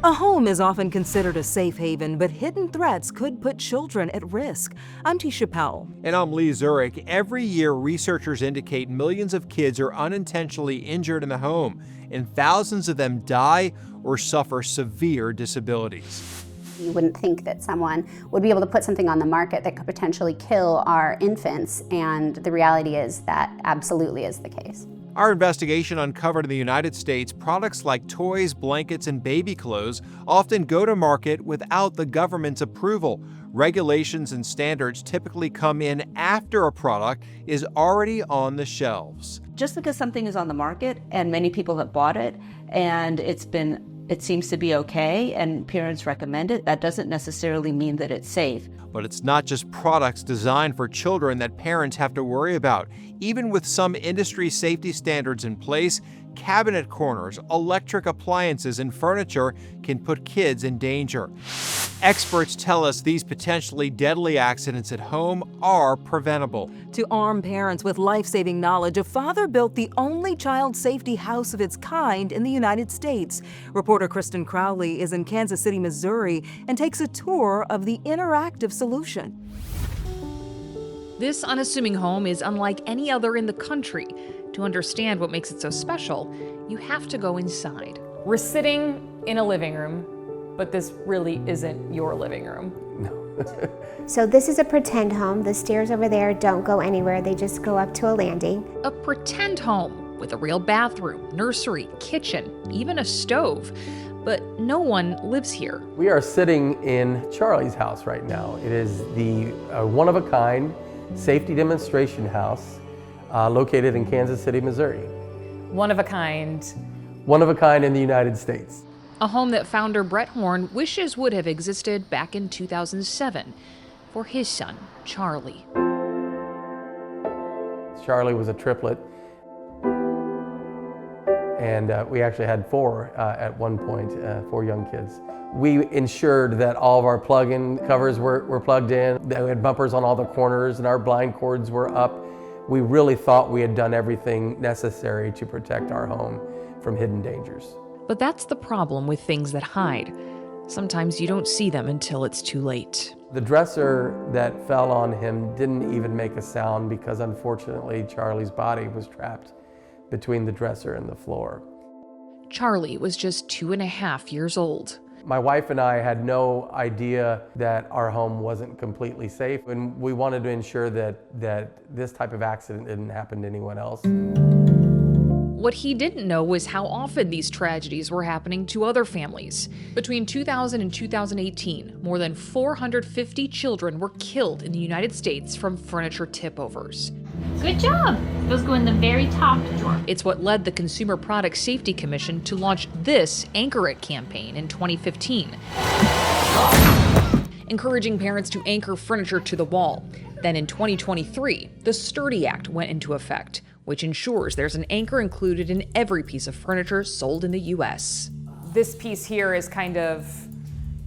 A home is often considered a safe haven, but hidden threats could put children at risk. I'm Tisha Powell. And I'm Lee Zurich. Every year, researchers indicate millions of kids are unintentionally injured in the home, and thousands of them die or suffer severe disabilities. You wouldn't think that someone would be able to put something on the market that could potentially kill our infants, and the reality is that absolutely is the case. Our investigation uncovered in the United States products like toys, blankets, and baby clothes often go to market without the government's approval. Regulations and standards typically come in after a product is already on the shelves. Just because something is on the market and many people have bought it and it seems to be okay and parents recommend it, that doesn't necessarily mean that it's safe. But it's not just products designed for children that parents have to worry about. Even with some industry safety standards in place, cabinet corners, electric appliances, and furniture can put kids in danger. Experts tell us these potentially deadly accidents at home are preventable. To arm parents with life-saving knowledge, a father built the only child safety house of its kind in the United States. Reporter Kristen Crowley is in Kansas City, Missouri, and takes a tour of the interactive solution. This unassuming home is unlike any other in the country. To understand what makes it so special, you have to go inside. We're sitting in a living room, but this really isn't your living room. No. So this is a pretend home. The stairs over there don't go anywhere. They just go up to a landing. A pretend home with a real bathroom, nursery, kitchen, even a stove. But no one lives here. We are sitting in Charlie's house right now. It is the one-of-a-kind safety demonstration house located in Kansas City, Missouri. One of a kind. One of a kind in the United States. A home that founder Brett Horn wishes would have existed back in 2007 for his son, Charlie. Charlie was a triplet, and we actually had four at one point, 4 young kids. We ensured that all of our plug-in covers were plugged in, that we had bumpers on all the corners, and our blind cords were up. We really thought we had done everything necessary to protect our home from hidden dangers. But that's the problem with things that hide. Sometimes you don't see them until it's too late. The dresser that fell on him didn't even make a sound because unfortunately Charlie's body was trapped between the dresser and the floor. Charlie was just 2.5 years old. My wife and I had no idea that our home wasn't completely safe, and we wanted to ensure that this type of accident didn't happen to anyone else. What he didn't know was how often these tragedies were happening to other families. Between 2000 and 2018, more than 450 children were killed in the United States from furniture tip-overs. Good job! Those go in the very top drawer. It's what led the Consumer Product Safety Commission to launch this Anchor It campaign in 2015, encouraging parents to anchor furniture to the wall. Then in 2023, the Sturdy Act went into effect, which ensures there's an anchor included in every piece of furniture sold in the U.S. This piece here is kind of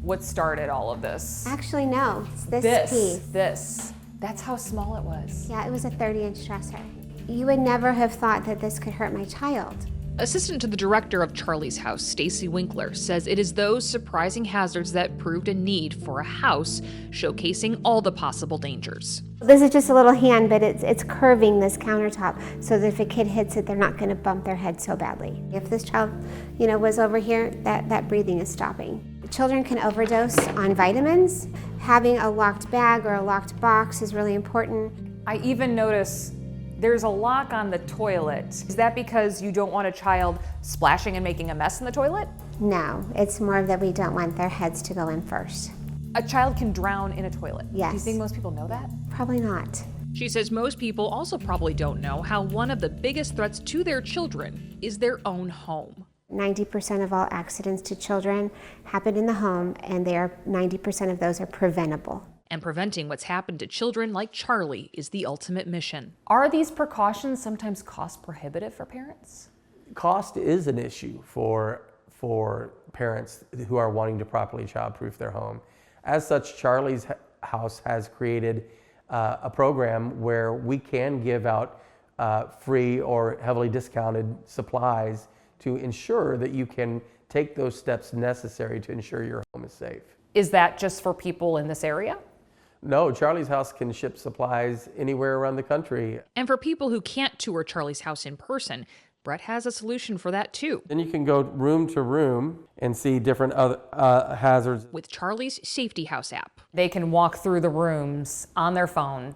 what started all of this. Actually, no, it's this piece. This. That's how small it was. Yeah, it was a 30-inch dresser. You would never have thought that this could hurt my child. Assistant to the director of Charlie's house, Stacy Winkler, says it is those surprising hazards that proved a need for a house showcasing all the possible dangers. This is just a little hand, but it's curving this countertop so that if a kid hits it, they're not going to bump their head so badly. If this child, was over here, that breathing is stopping. Children can overdose on vitamins. Having a locked bag or a locked box is really important. I even notice there's a lock on the toilet. Is that because you don't want a child splashing and making a mess in the toilet? No, it's more that we don't want their heads to go in first. A child can drown in a toilet. Yes. Do you think most people know that? Probably not. She says most people also probably don't know how one of the biggest threats to their children is their own home. 90% of all accidents to children happen in the home, and 90% of those are preventable. And preventing what's happened to children like Charlie is the ultimate mission. Are these precautions sometimes cost prohibitive for parents? Cost is an issue for parents who are wanting to properly childproof their home. As such, Charlie's house has created a program where we can give out free or heavily discounted supplies to ensure that you can take those steps necessary to ensure your home is safe. Is that just for people in this area? No, Charlie's House can ship supplies anywhere around the country. And for people who can't tour Charlie's house in person, Brett has a solution for that too. Then you can go room to room and see different other hazards. With Charlie's Safety House app. They can walk through the rooms on their phone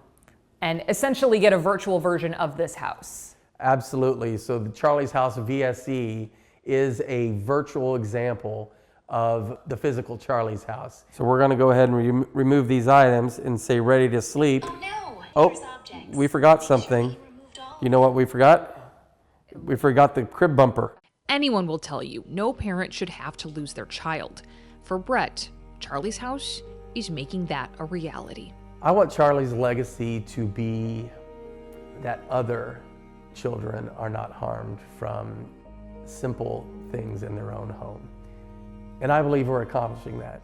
and essentially get a virtual version of this house. Absolutely. So the Charlie's House VSE is a virtual example of the physical Charlie's house. So we're going to go ahead and remove these items and say ready to sleep. We forgot something. You know what we forgot? We forgot the crib bumper. Anyone will tell you no parent should have to lose their child. For Brett, Charlie's house is making that a reality. I want Charlie's legacy to be that other children are not harmed from simple things in their own home. And I believe we're accomplishing that.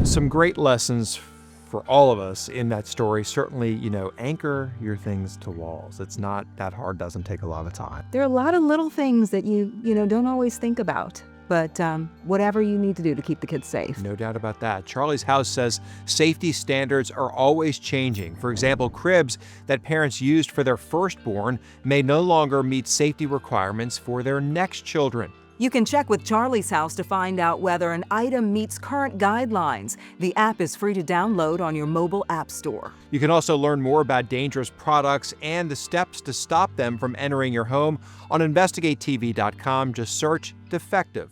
Some great lessons for all of us in that story. Certainly, anchor your things to walls. It's not that hard, doesn't take a lot of time. There are a lot of little things that you don't always think about. But whatever you need to do to keep the kids safe. No doubt about that. Charlie's House says safety standards are always changing. For example, cribs that parents used for their firstborn may no longer meet safety requirements for their next children. You can check with Charlie's House to find out whether an item meets current guidelines. The app is free to download on your mobile app store. You can also learn more about dangerous products and the steps to stop them from entering your home on InvestigateTV.com. Just search defective.